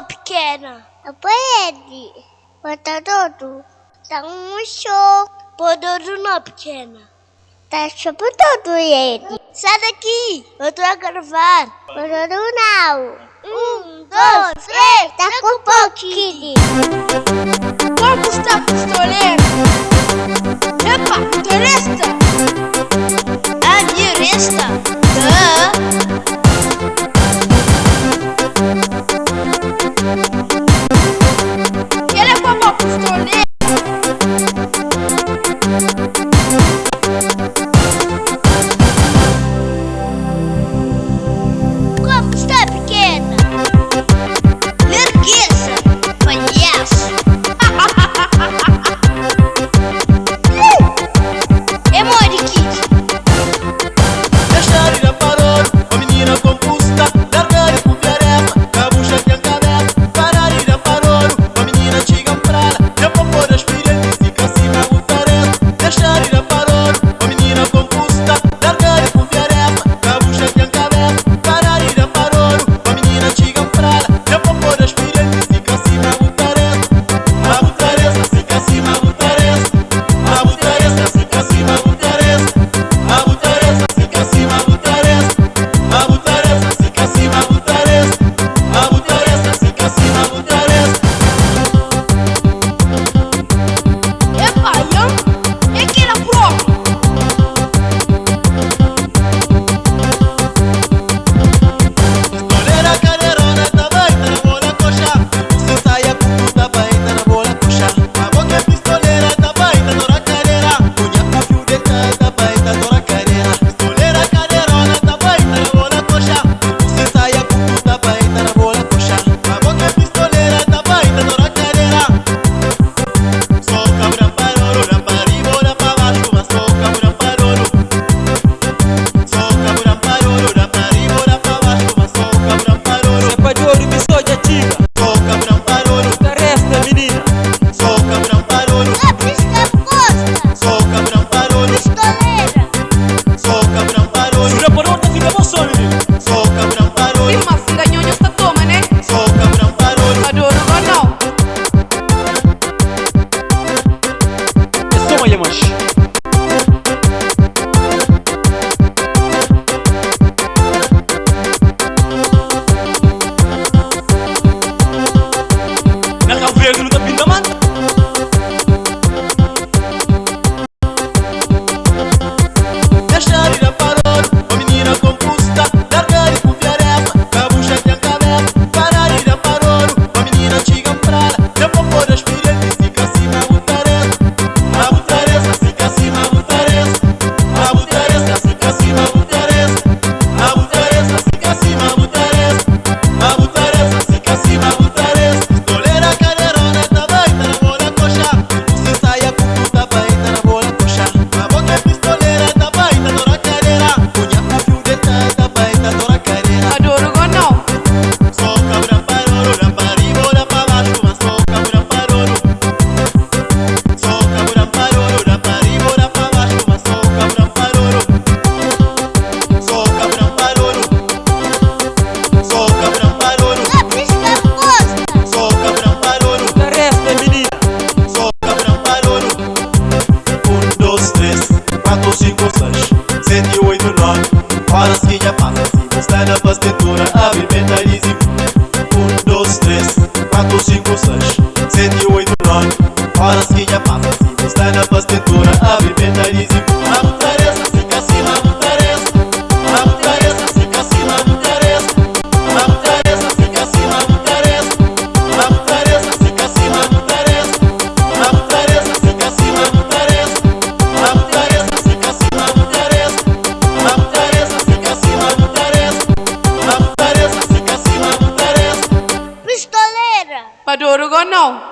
pessoa pequena. A parede. Bota todo. Dá um show. Pododo não, pequena. Tá sobre todo ele. Sai daqui, eu tô a gravar. Pododo não. 1, 2, 3, Tá com um pouquinho. Como está, pistoleiro? Epa, turista! Ah, turista? Ele é como pistoleiro? Como está, pequena? Ergueça, palhaço! É Moriquite! Deixar ir a paror, a menina composta, largar e confiar essa, cabucha que encabeza, parar ir a paror, a menina chega prala, já para pôr as filhas e fica assim na butarela. Deixar ir a paror, a menina composta, largar e confiar essa, cabucha que encabeza, parar ir a paror, a menina chega prala, já para pôr as filhas e fica assim na butarela. A butarela fica assim na butarela, a butarela fica assim na butarela, a butarela fica assim na butarela, a butarela fica assim na butarela, a butarela fica assim na butarela. É paião? É que era próprio! Pistoleira cadeirona, tá baita na bola coxa. Você saia com puta baita na bola coxa. A boca é pistoleira, tá baita na cadeira. Cunha com fio de cara, tá baita na cadeira. Pistoleira cadeirona, tá baita na bola coxa. Você saia com puta baita na bola coxa. A boca é pistoleira, tá baita na cadeira. Só cabra paroro, rapari, bora pra baixo, mas só cabra paroro. Só cabra paroro, rapari, bora pra baixo, mas só cabra paroro. Cepa de ouro e biscoito antiga. Só cabra paroro, Da resta, menina. só cabra paroro. É pisca posta! Só cabra paroro, Pistoleira! só cabra paroro. Jura por onde fica você, menina. Só cabra paroro, Prima, singanhonho esta toma, né? só cabra paroro. Adoro ou não? É só uma manche. Na Cabo Verde, não tá pinta, mano. Deixar ir a paror, a menina composta, largar e confiar essa, cabucha que encabeza, parar ir a paror, a menina chega prala, já para pôr as filhas e fica assim na butarela. A butarela fica assim na butarela, a butarela fica assim na butarela, a butarela fica assim na butarela, a butarela fica assim na butarela. Pistoleira cadeirona, tá baita na bola coxa, você saia com puta baita na bola coxa. A boca é pistoleira, tá baita na cadeira, cunha com fio de cara, tá baita na cadeira. Adoro ou não? Só cabra paroro, rapari, bora pra baixo, mas só cabra paroro. Só cabra paroro, rapari, bora pra baixo, mas só cabra paroro. Só cabra paroro, só cabra paroro, É pisca posta! só cabra paroro, Da resta, menina. só cabra paroro. 1, 2, 3, 4, 5, 6, 7, 8, 9. Horas que já passa, se está na pastura, abre mentalize. 1, 2, 3, 4, 5, 6, 7, 8, 9. Horas que já passa, se está na pastura, abre mentalize. A butarela fica assim na butarela, a butarela fica assim na butarela, a butarela fica assim na butarela, a butarela fica assim na butarela, a butarela fica assim na butarela, a butarela fica assim na butarela, a butarela fica assim na butarela, a butarela fica assim na butarela. Pistoleira! Adoro ou não?